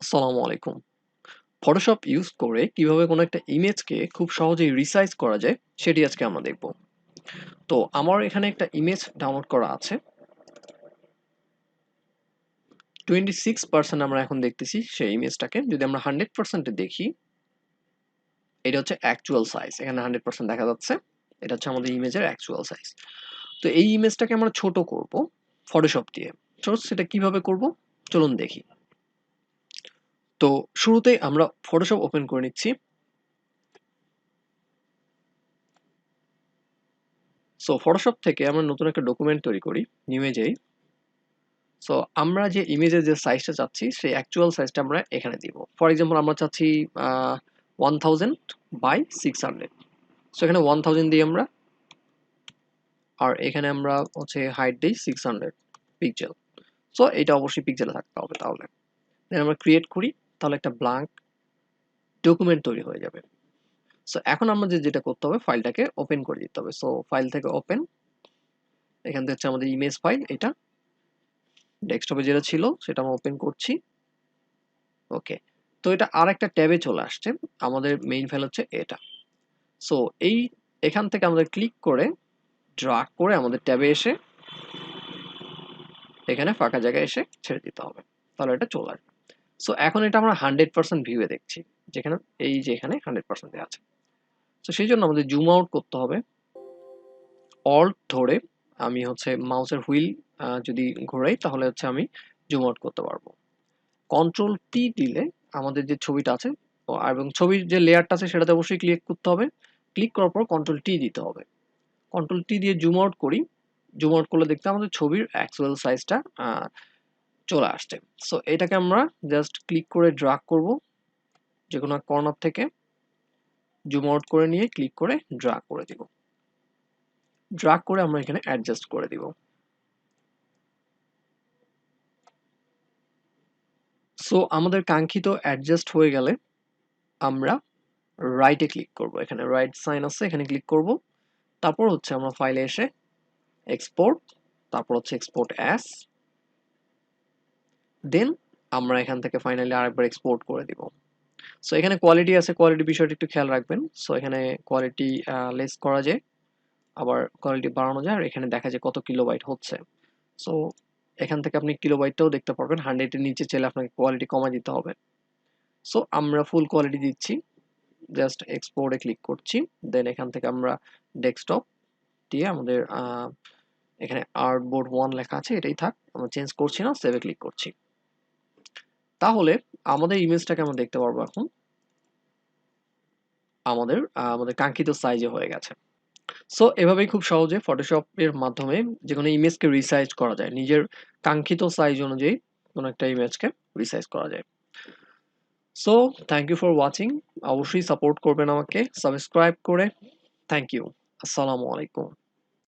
আসসালামু আলাইকুম। Photoshop use করে কিভাবে কোনো একটা ইমেজকে খুব সহজেই রিসাইজ করা যায় সেটি আজকে আমরা দেখব। তো আমার এখানে একটা ইমেজ ডাউনলোড করা আছে। 26% আমরা এখন দেখতেছি সেই ইমেজটাকে। যদি আমরা 100% এ দেখি, এটা হচ্ছে অ্যাকচুয়াল সাইজ। এখানে 100% দেখা যাচ্ছে। এটা হচ্ছে আমাদের ইমেজের অ্যাকচুয়াল সাইজ। তো এই ইমেজটাকে আমরা ছোট করব ফটোশপ দিয়ে। তো সেটা কিভাবে করব? চলুন দেখি। তো শুরুতেই আমরা ফটোশপ ওপেন করে নিচ্ছি। সো ফটোশপ থেকে আমরা নতুন একটা ডকুমেন্ট তৈরি করি। নিউ এ যাই। সো আমরা যে ইমেজের যে সাইজটা চাচ্ছি সেই অ্যাকচুয়াল সাইজটা আমরা এখানে দিব। ফর এক্সাম্পল আমরা চাচ্ছি 1000 বাই 600। সো এখানে 1000 দিই আমরা, আর এখানে আমরা হচ্ছে হাইট দিই 600 পিক্সেল। সো এটা অবশ্যই পিক্সেলে থাকতে হবে তাহলে। দেন আমরা ক্রিয়েট করি, তাহলে একটা ব্ল্যাঙ্ক ডকুমেন্ট তৈরি হয়ে যাবে। সো এখন আমরা যেটা করতে হবে, ফাইলটাকে ওপেন করে দিতে হবে। সো ফাইল থেকে ওপেন, এখান থেকে হচ্ছে আমাদের ইমেজ ফাইল। এটা ডেস্কটপে যেটা ছিল সেটা আমরা ওপেন করছি। ওকে, তো এটা আর একটা ট্যাবে চলে আসছে। আমাদের মেইন ফাইল হচ্ছে এটা। সো এই এখান থেকে আমাদের ক্লিক করে ড্রাগ করে আমাদের ট্যাবে এসে এখানে ফাঁকা জায়গায় এসে ছেড়ে দিতে হবে, তাহলে এটা চলে আসবে। সো এখন এটা আমরা 100% ভিউয়ে দেখছি, যেখানে এই যে এখানে 100% আছে। তো সেই জন্য আমাদের জুম আউট করতে হবে। অল্ট ধরে আমি হচ্ছে মাউসের হুইল যদি ঘোরাই, তাহলে হচ্ছে আমি জুম আউট করতে পারবো। কন্ট্রোল টি দিলে আমাদের যে ছবিটা আছে এবং ছবির যে লেয়ারটা আছে সেটাতে অবশ্যই ক্লিক করতে হবে। ক্লিক করার পর কন্ট্রোল টি দিতে হবে। কন্ট্রোল টি দিয়ে জুম আউট করি। জুম আউট করলে দেখতে আমাদের ছবির অ্যাকচুয়াল সাইজটা চলে আসছে। সো এটাকে আমরা জাস্ট ক্লিক করে ড্রাগ করব যে কোনো কর্নার থেকে, জুম আউট করে নিয়ে ক্লিক করে ড্রাগ করে দিব। ড্রাগ করে আমরা এখানে অ্যাডজাস্ট করে দিব। সো আমাদের কাঙ্ক্ষিত অ্যাডজাস্ট হয়ে গেলে আমরা রাইটে ক্লিক করব। এখানে রাইট সাইন আছে, এখানে ক্লিক করব। তারপর হচ্ছে আমরা ফাইলে এসে এক্সপোর্ট, তারপর হচ্ছে এক্সপোর্ট অ্যাস। দেন আমরা এখান থেকে ফাইনালি আরেকবার এক্সপোর্ট করে দিব। সো এখানে কোয়ালিটি আছে, কোয়ালিটি বিষয়টা একটু খেয়াল রাখবেন। সো এখানে কোয়ালিটি লেস করা যায়, আবার কোয়ালিটি বাড়ানো যায়, আর এখানে দেখা যায় কত কিলোবাইট হচ্ছে। সো এখান থেকে আপনি কিলোবাইটটাও দেখতে পারবেন। 100 এর নিচে চাইলে আপনাকে কোয়ালিটি কমায় দিতে হবে। সো আমরা ফুল কোয়ালিটি দিচ্ছি, জাস্ট এক্সপোর্টে ক্লিক করছি। দেন এখান থেকে আমরা ডেস্কটপ দিয়ে আমাদের এখানে আর্টবোর্ড 1 লেখা আছে, এটাই থাক, আমরা চেঞ্জ করছি না, সেভে ক্লিক করছি। তাহলে আমাদের ইমেজটাকে আমরা দেখতে পারবো এখন আমাদের কাঙ্ক্ষিত সাইজে হয়ে গেছে। সো এভাবেই খুব সহজে ফটোশপ এর মাধ্যমে যেকোনো ইমেজকে রিসাইজ করা যায়। নিজের কাঙ্ক্ষিত সাইজ অনুযায়ী কোনো একটা ইমেজকে রিসাইজ করা যায়। So thank you for watching. অবশ্যই সাপোর্ট করবেন আমাকে সাবস্ক্রাইব করে। Thank you. আসসালামু আলাইকুম।